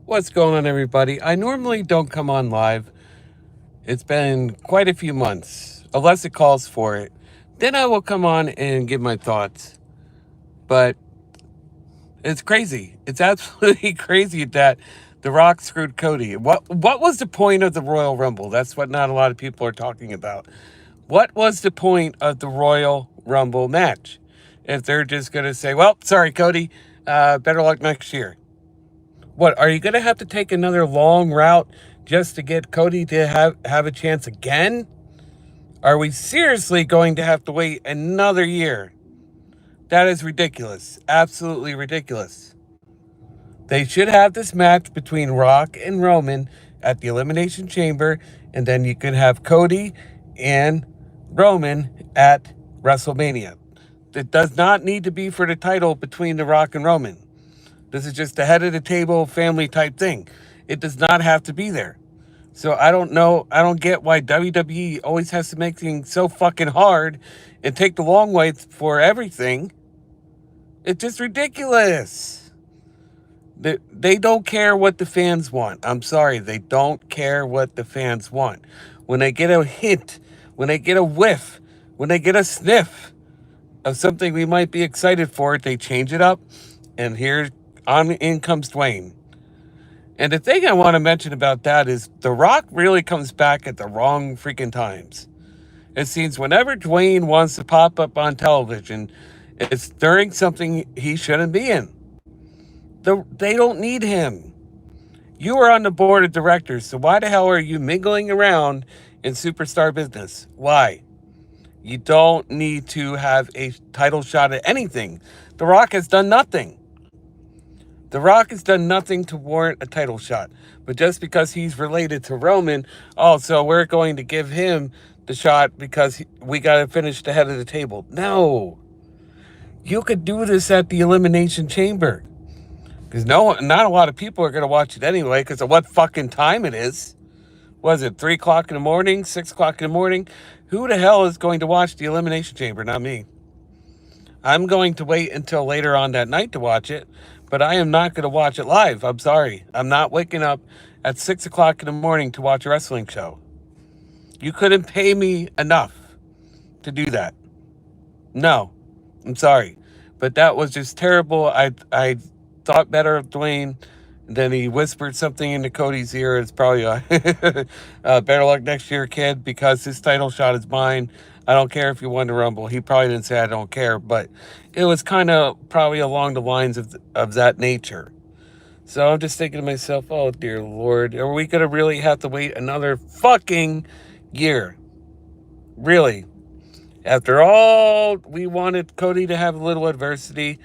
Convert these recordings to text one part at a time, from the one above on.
What's going on, everybody? I normally don't come on live. It's been quite a few months, unless it calls for it. Then I will come on and give my thoughts. But it's crazy. It's absolutely crazy that The Rock screwed Cody. What was the point of the Royal Rumble? That's what not a lot of people are talking about. What was the point of the Royal Rumble match? If they're just going to say, well, sorry, Cody, better luck next year. What, are you going to have to take another long route just to get Cody to have a chance again? Are we seriously going to have to wait another year? That is ridiculous. Absolutely ridiculous. They should have this match between Rock and Roman at the Elimination Chamber, and then you could have Cody and Roman at WrestleMania. It does not need to be for the title between The Rock and Roman. This is just a head of the table family type thing. It does not have to be there. So I don't know. I don't get why WWE always has to make things so fucking hard and take the long way for everything. It's just ridiculous. They don't care what the fans want. I'm sorry. They don't care what the fans want. When they get a hint, when they get a whiff, when they get a sniff of something we might be excited for, they change it up. And here on in comes Dwayne. And the thing I want to mention about that is The Rock really comes back at the wrong freaking times. It seems whenever Dwayne wants to pop up on television, it's during something he shouldn't be in. They don't need him. You are on the board of directors, so why the hell are you mingling around in superstar business? Why? You don't need to have a title shot at anything. The Rock has done nothing. The Rock has done nothing to warrant a title shot. But just because he's related to Roman, so we're going to give him the shot because we got to finish the head of the table. No. You could do this at the Elimination Chamber. Because not a lot of people are going to watch it anyway because of what fucking time it is. Was it 3 o'clock in the morning, 6 o'clock in the morning? Who the hell is going to watch the Elimination Chamber? Not me. I'm going to wait until later on that night to watch it, but I am not going to watch it live. I'm sorry. I'm not waking up at 6 o'clock in the morning to watch a wrestling show. You couldn't pay me enough to do that. No, I'm sorry. But that was just terrible. I thought better of Dwayne. Then he whispered something into Cody's ear. It's probably better luck next year, kid, because this title shot is mine. I don't care if you won the Rumble. He probably didn't say I don't care, but it was kind of probably along the lines of that nature. So I'm just thinking to myself, oh, dear Lord, are we going to really have to wait another fucking year? Really? After all, we wanted Cody to have a little adversity,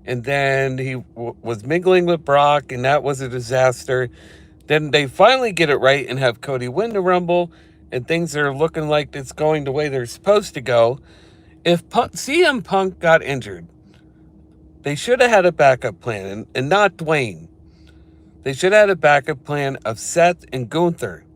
and then he was mingling with Brock, and that was a disaster. Then they finally get it right and have Cody win the Rumble, and things are looking like it's going the way they're supposed to go. If CM Punk got injured, they should have had a backup plan, and not Dwayne. They should have had a backup plan of Seth and Gunther.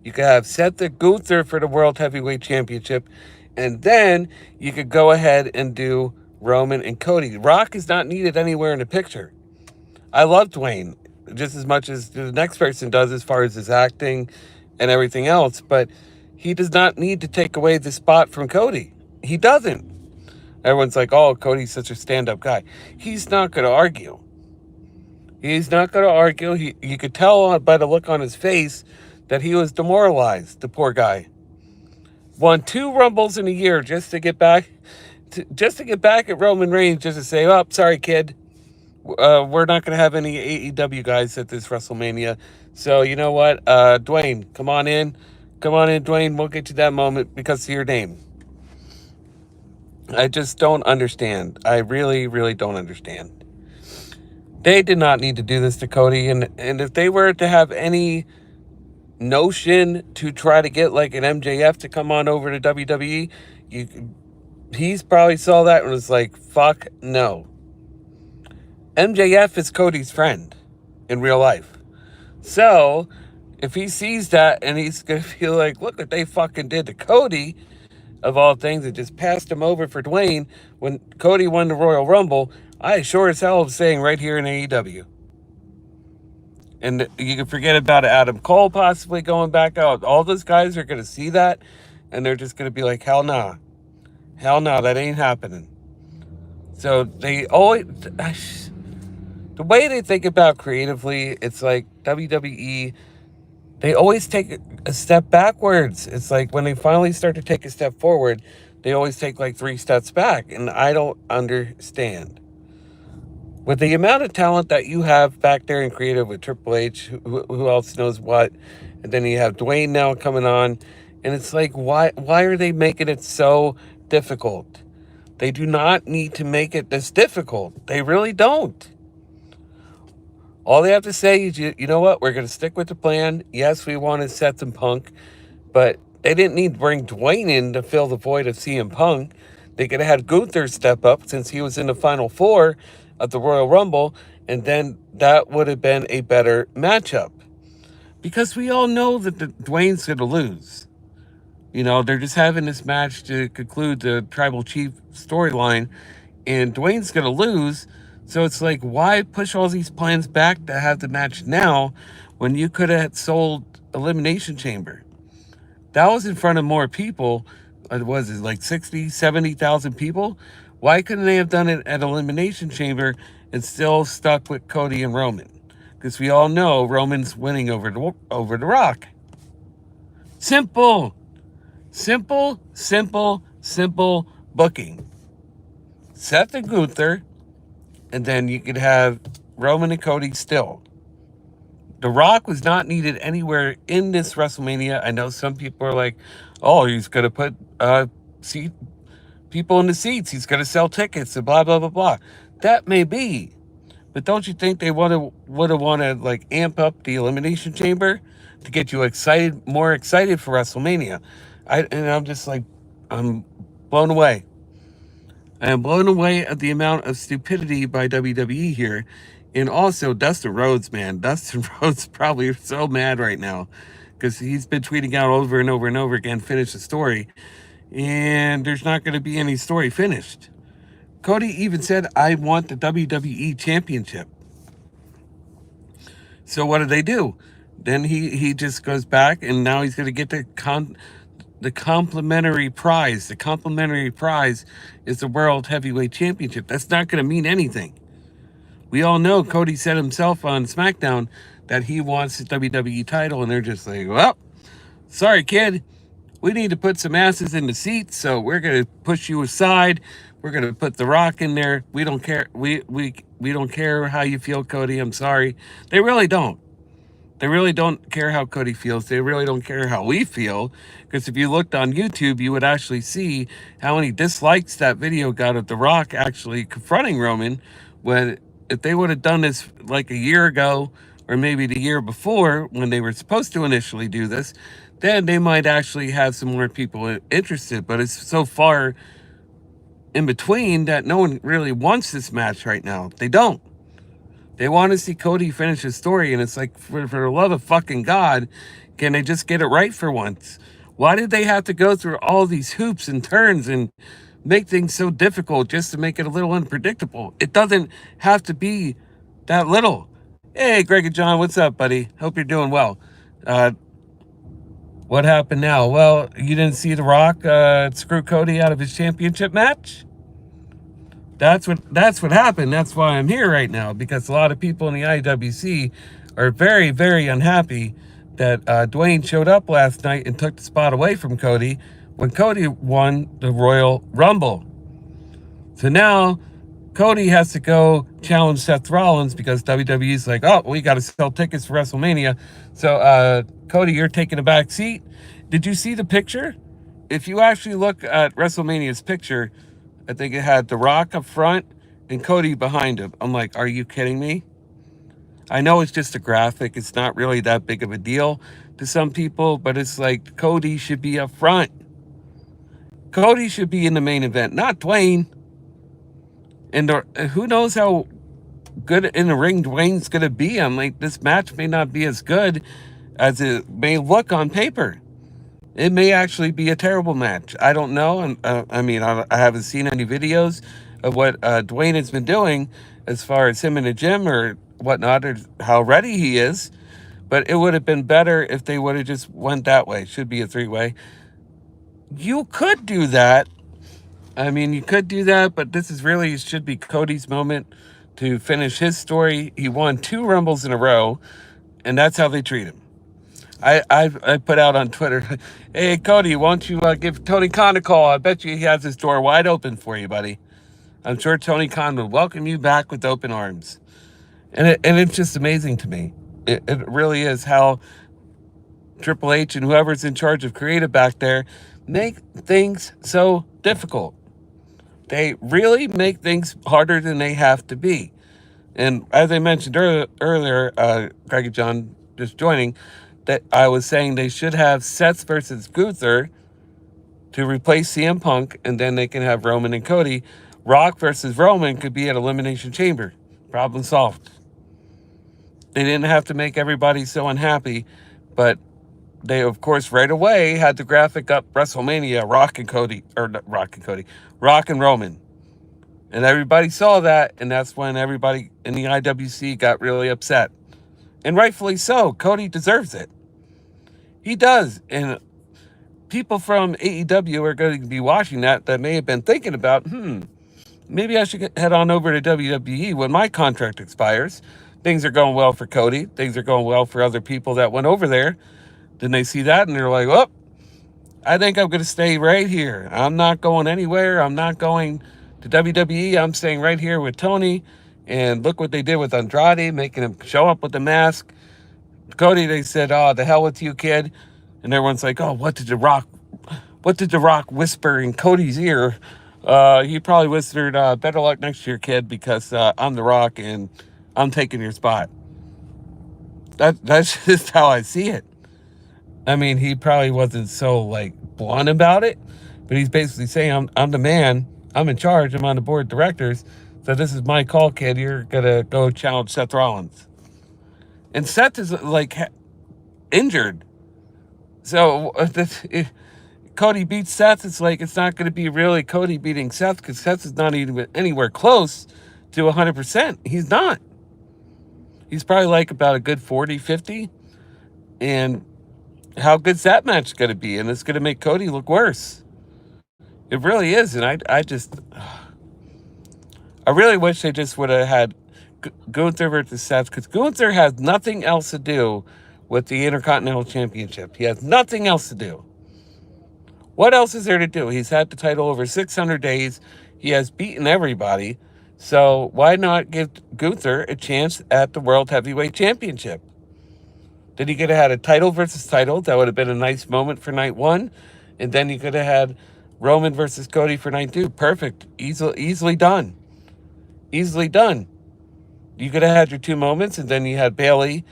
You could have Seth and Gunther for the World Heavyweight Championship, and then you could go ahead and do Roman and Cody. Rock is not needed anywhere in the picture. I love Dwayne just as much as the next person does as far as his acting and everything else, but he does not need to take away the spot from Cody. He doesn't. Everyone's like, oh, Cody's such a stand-up guy. He's not going to argue. He's not going to argue. You could tell by the look on his face that he was demoralized, the poor guy. Won 2 Rumbles in a year just to get back at Roman Reigns, just to say, oh, sorry, kid. We're not going to have any AEW guys at this WrestleMania. So, you know what? Dwayne, come on in. Come on in, Dwayne. We'll get you that moment because of your name. I just don't understand. I really, really don't understand. They did not need to do this to Cody. And if they were to have any notion to try to get like an MJF to come on over to WWE, he's probably saw that and was like, fuck no. MJF is Cody's friend in real life. So if he sees that and he's going to feel like, look what they fucking did to Cody, of all things, and just passed him over for Dwayne when Cody won the Royal Rumble, I sure as hell am saying right here in AEW. And you can forget about Adam Cole possibly going back out. All those guys are going to see that, and they're just going to be like, hell nah. Hell no, that ain't happening. So they always, the way they think about creatively, it's like WWE, they always take a step backwards. It's like when they finally start to take a step forward, they always take like 3 steps back. And I don't understand. With the amount of talent that you have back there in creative with Triple H, who else knows what, and then you have Dwayne now coming on, and it's like, why are they making it so difficult? They do not need to make it this difficult. They really don't. All they have to say is, you know what, we're going to stick with the plan. Yes, we wanted Seth and Punk, but they didn't need to bring Dwayne in to fill the void of CM Punk. They could have had Gunther step up since he was in the Final Four of the Royal Rumble, and then that would have been a better matchup. Because we all know that Dwayne's going to lose. You know, they're just having this match to conclude the Tribal Chief storyline, and Dwayne's going to lose. So it's like, why push all these plans back to have the match now when you could have sold Elimination Chamber? That was in front of more people. Was it like 60, 70,000 people? Why couldn't they have done it at Elimination Chamber and still stuck with Cody and Roman? Because we all know Roman's winning over The Rock. Simple. Simple, simple, simple booking. Seth and Gunther, and then you could have Roman and Cody still. The Rock was not needed anywhere in this WrestleMania. I know some people are like, oh, he's going to put seat people in the seats. He's going to sell tickets and blah, blah, blah, blah. That may be. But don't you think they would have wanted like amp up the Elimination Chamber to get you excited, more excited for WrestleMania? And I'm just like, I'm blown away. I am blown away at the amount of stupidity by WWE here. And also Dustin Rhodes, man. Dustin Rhodes probably so mad right now because he's been tweeting out over and over and over again, finish the story. And there's not going to be any story finished. Cody even said, I want the WWE Championship. So what do they do? Then he just goes back, and now he's going to get the complimentary prize. The complimentary prize is the World Heavyweight Championship. That's not going to mean anything. We all know Cody said himself on SmackDown that he wants the WWE title, and they're just like, well, sorry, kid. We need to put some asses in the seats, so we're going to push you aside. We're going to put The Rock in there. We don't care. We don't care how you feel, Cody. I'm sorry. They really don't. They really don't care how Cody feels. They really don't care how we feel. Because if you looked on YouTube, you would actually see how many dislikes that video got of The Rock actually confronting Roman. When if they would have done this like a year ago or maybe the year before when they were supposed to initially do this, then they might actually have some more people interested. But it's so far in between that no one really wants this match right now. They don't. They want to see Cody finish his story, and it's like, for the love of fucking God, can they just get it right for once? Why did they have to go through all these hoops and turns and make things so difficult just to make it a little unpredictable? It doesn't have to be that little. Hey, Greg and John, what's up, buddy? Hope you're doing well. What happened now? Well, you didn't see The Rock screw Cody out of his championship match? That's what happened. That's why I'm here right now, because a lot of people in the IWC are very, very unhappy that Dwayne showed up last night and took the spot away from Cody when Cody won the Royal Rumble. So now Cody has to go challenge Seth Rollins because WWE's like, oh, we got to sell tickets for WrestleMania. So Cody, you're taking a back seat. Did you see the picture? If you actually look at WrestleMania's picture, I think it had The Rock up front and Cody behind him. I'm like, are you kidding me? I know it's just a graphic. It's not really that big of a deal to some people, but it's like Cody should be up front. Cody should be in the main event, not Dwayne. And who knows how good in the ring Dwayne's going to be. I'm like, this match may not be as good as it may look on paper. It may actually be a terrible match. I don't know. And I haven't seen any videos of what Dwayne has been doing as far as him in the gym or whatnot, or how ready he is. But it would have been better if they would have just went that way. Should be a three-way. You could do that. I mean, you could do that, but this is really should be Cody's moment to finish his story. He won 2 Rumbles in a row, and that's how they treat him. I put out on Twitter, hey Cody, won't you give Tony Khan a call? I bet you he has his door wide open for you, buddy. I'm sure Tony Khan would welcome you back with open arms. And it's just amazing to me. It really is how Triple H and whoever's in charge of creative back there make things so difficult. They really make things harder than they have to be. And as I mentioned earlier, Greg and John just joining, that I was saying they should have Seth versus Gunther to replace CM Punk, and then they can have Roman and Cody. Rock versus Roman could be at Elimination Chamber. Problem solved. They didn't have to make everybody so unhappy, but they, of course, right away had the graphic up WrestleMania, Rock and Cody, or not Rock and Cody, Rock and Roman. And everybody saw that, and that's when everybody in the IWC got really upset. And rightfully so. Cody deserves it. He does. And people from AEW are going to be watching that may have been thinking about, maybe I should head on over to WWE when my contract expires. Things are going well for Cody. Things are going well for other people that went over there. Then they see that and they're like, oh, I think I'm going to stay right here. I'm not going anywhere. I'm not going to WWE. I'm staying right here with Tony. And look what they did with Andrade, making him show up with the mask. Cody, they said, oh, the hell with you, kid. And everyone's like, oh, what did The Rock whisper in Cody's ear? He probably whispered, better luck next year, kid, because I'm The Rock and I'm taking your spot. That's just how I see it. I mean, he probably wasn't so, blunt about it, but he's basically saying, I'm the man. I'm in charge. I'm on the board of directors. So this is my call, kid. You're going to go challenge Seth Rollins. And Seth is, injured. So if Cody beats Seth, it's not going to be really Cody beating Seth, because Seth is not even anywhere close to 100%. He's not. He's probably about a good 40, 50. And how good's that match going to be? And it's going to make Cody look worse. It really is. And I really wish they just would have had Gunther versus Seth, because Gunther has nothing else to do with the Intercontinental Championship. He has nothing else to do. What else is there to do? He's had the title over 600 days. He has beaten everybody. So why not give Gunther a chance at the World Heavyweight Championship? Then he could have had a title versus title. That would have been a nice moment for night one. And then you could have had Roman versus Cody for night two. Perfect. Easily done. Easily done. You could have had your 2 moments, and then you had Bayley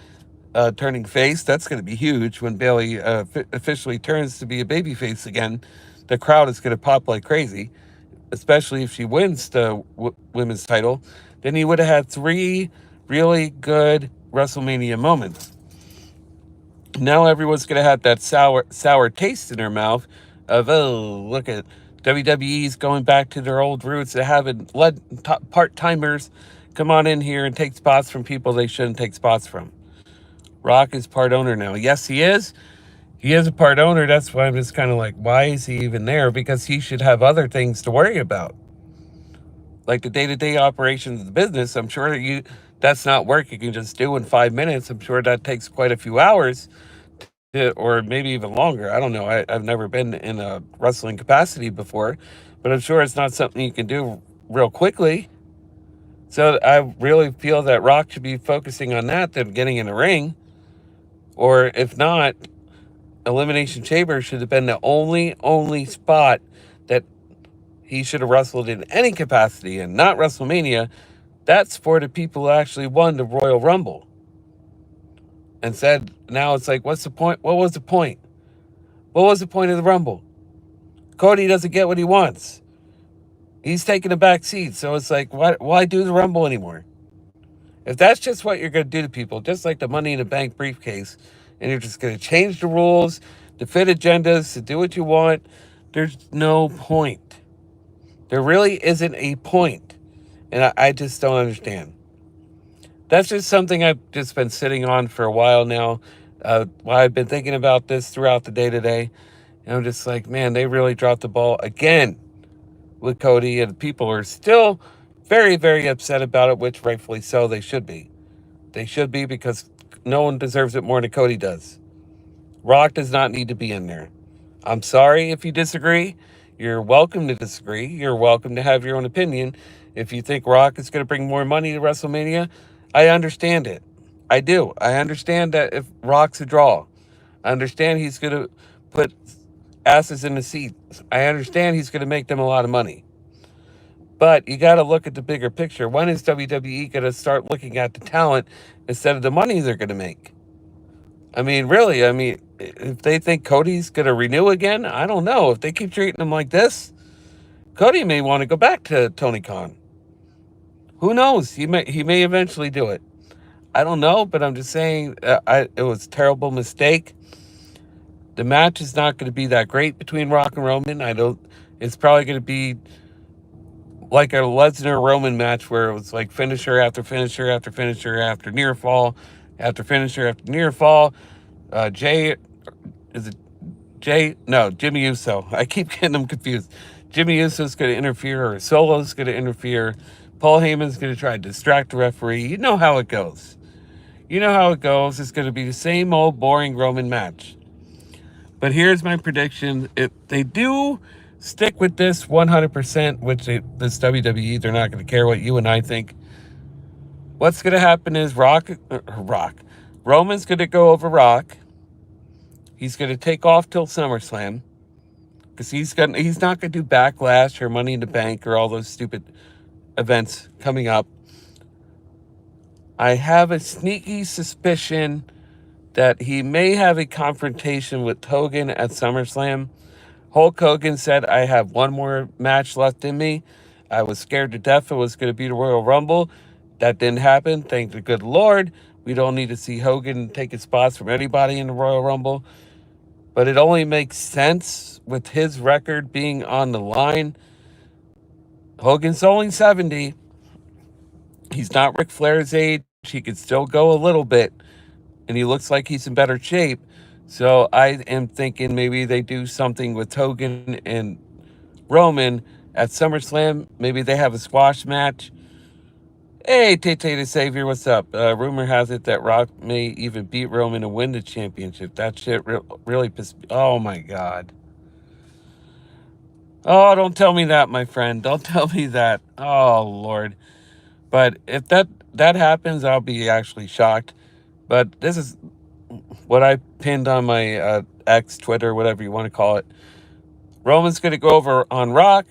turning face. That's going to be huge when Bayley officially turns to be a babyface again. The crowd is going to pop like crazy, especially if she wins the women's title. Then you would have had 3 really good WrestleMania moments. Now everyone's going to have that sour taste in their mouth of, oh, look at WWE's going back to their old roots of having part-timers come on in here and take spots from people they shouldn't take spots from. Rock is part owner now. Yes, he is. He is a part owner. That's why I'm just kind of like, why is he even there? Because he should have other things to worry about. Like the day-to-day operations of the business. I'm sure that's not work you can just do in 5 minutes. I'm sure that takes quite a few hours, or maybe even longer. I don't know. I've never been in a wrestling capacity before, but I'm sure it's not something you can do real quickly. So I really feel that Rock should be focusing on that than getting in a ring. Or if not, Elimination Chamber should have been the only spot that he should have wrestled in any capacity, and not WrestleMania. That's for the people who actually won the Royal Rumble. And said, now it's like, what's the point? What was the point? What was the point of the Rumble? Cody doesn't get what he wants. He's taking a back seat. So it's like, why do the Rumble anymore? If that's just what you're going to do to people, just like the Money in the Bank briefcase, and you're just going to change the rules to fit agendas, to do what you want, there's no point. There really isn't a point. And I just don't understand. That's just something I've just been sitting on for a while now. While I've been thinking about this throughout the day today, and I'm just like, man, they really dropped the ball again with Cody, and people are still very, very upset about it, which rightfully so. They should be. They should be because no one deserves it more than Cody does. Rock does not need to be in there. I'm sorry if you disagree. You're welcome to disagree. You're welcome to have your own opinion. If you think Rock is going to bring more money to WrestleMania, I understand it. I do. I understand that if Rock's a draw, I understand he's going to put asses in the seats. I understand he's going to make them a lot of money. But you got to look at the bigger picture. When is WWE going to start looking at the talent instead of the money they're going to make? I mean, really, I mean, if they think Cody's going to renew again, I don't know. If they keep treating him like this, Cody may want to go back to Tony Khan. Who knows? He may eventually do it. I don't know, but I'm just saying it was a terrible mistake. The match is not going to be that great between Rock and Roman. I don't. It's probably going to be like a Lesnar Roman match where it was like finisher after finisher after finisher after near fall after finisher after near fall. Jay is it Jay? No, Jimmy Uso. I keep getting them confused. Jimmy Uso's going to interfere, or Solo's going to interfere. Paul Heyman's going to try to distract the referee. You know how it goes. You know how it goes. It's going to be the same old boring Roman match. But here's my prediction. If they do stick with this 100%, which this WWE, they're not going to care what you and I think. What's going to happen is Roman's going to go over Rock. He's going to take off till SummerSlam because he's not going to do Backlash or Money in the Bank or all those stupid events coming up. I have a sneaky suspicion that he may have a confrontation with Hogan at SummerSlam. Hulk Hogan said, I have one more match left in me. I was scared to death it was going to be the Royal Rumble. That didn't happen. Thank the good Lord. We don't need to see Hogan taking spots from anybody in the Royal Rumble. But it only makes sense with his record being on the line. Hogan's only 70. He's not Ric Flair's age. He could still go a little bit. And he looks like he's in better shape. So I am thinking maybe they do something with Hogan and Roman at SummerSlam. Maybe they have a squash match. Hey, Tay the Savior, what's up? Rumor has it that Rock may even beat Roman and win the championship. That shit really pissed me. Oh my God. Oh, don't tell me that, my friend. Don't tell me that. Oh Lord. But if that happens, I'll be actually shocked. But this is what I pinned on my X, Twitter, whatever you want to call it. Roman's going to go over on Rock.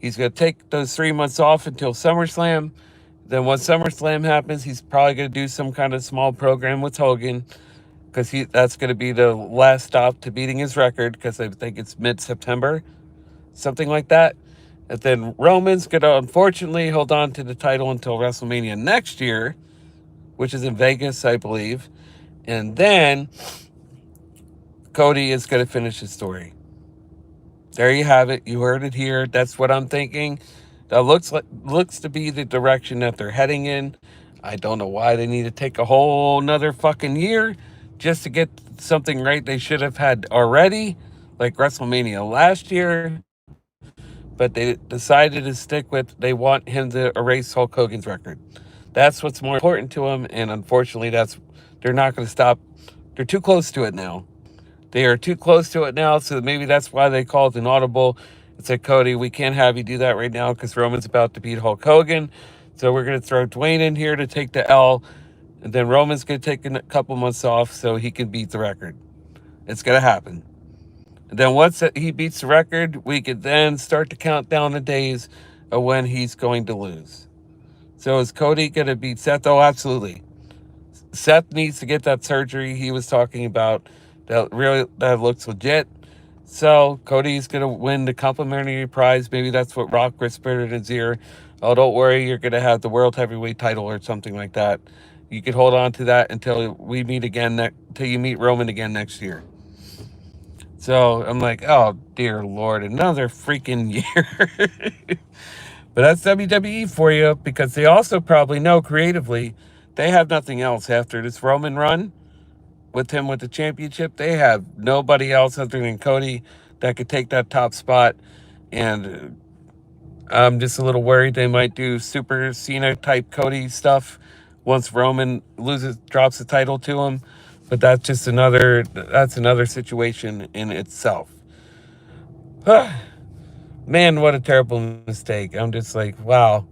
He's going to take those 3 months off until SummerSlam. Then once SummerSlam happens, he's probably going to do some kind of small program with Hogan because that's going to be the last stop to beating his record because I think it's mid-September, something like that. And then Roman's going to unfortunately hold on to the title until WrestleMania next year, which is in Vegas, I believe. And then Cody is going to finish his story. There you have it. You heard it here. That's what I'm thinking. That looks to be the direction that they're heading in. I don't know why they need to take a whole nother fucking year just to get something right they should have had already, like WrestleMania last year. But they decided to stick with, they want him to erase Hulk Hogan's record. That's what's more important to them, and unfortunately they're not going to stop. They're too close to it now. They are too close to it now, so maybe that's why they called an audible. It said, Cody, we can't have you do that right now because Roman's about to beat Hulk Hogan. So we're going to throw Dwayne in here to take the L. And then Roman's going to take a couple months off so he can beat the record. It's going to happen. And then once he beats the record, we could then start to count down the days of when he's going to lose. So is Cody going to beat Seth? Oh, absolutely. Seth needs to get that surgery he was talking about. That looks legit. So Cody's going to win the complimentary prize. Maybe that's what Rock whispered in his ear. Oh, don't worry, you're going to have the World Heavyweight title or something like that. You could hold on to that until we meet again, until you meet Roman again next year. So I'm like, oh, dear Lord, another freaking year. But that's WWE for you, because they also probably know creatively They have nothing else after this Roman run with him with the championship. They have nobody else other than Cody that could take that top spot. And I'm just a little worried they might do Super Cena type Cody stuff once Roman drops the title to him. But that's another situation in itself. Man, what a terrible mistake. I'm just like, wow.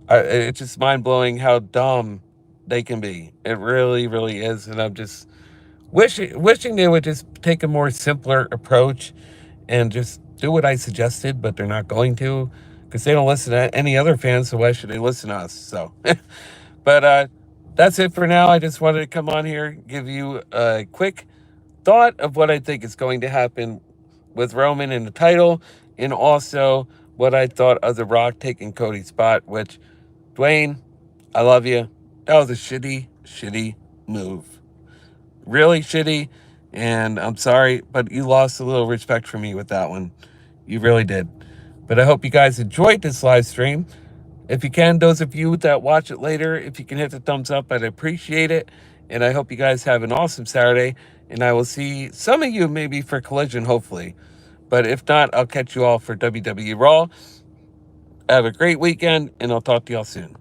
It's just mind blowing how dumb they can be. It really, really is. And I'm just wishing they would just take a more simpler approach and just do what I suggested, but they're not going to because they don't listen to any other fans. So why should they listen to us? So, but that's it for now. I just wanted to come on here, give you a quick thought of what I think is going to happen with Roman in the title, and also what I thought of The Rock taking Cody's spot, which, Dwayne, I love you. That was a shitty, shitty move. Really shitty, and I'm sorry, but you lost a little respect for me with that one. You really did. But I hope you guys enjoyed this live stream. If you can, those of you that watch it later, if you can hit the thumbs up, I'd appreciate it. And I hope you guys have an awesome Saturday. And I will see some of you maybe for Collision, hopefully. But if not, I'll catch you all for WWE Raw. Have a great weekend, and I'll talk to y'all soon.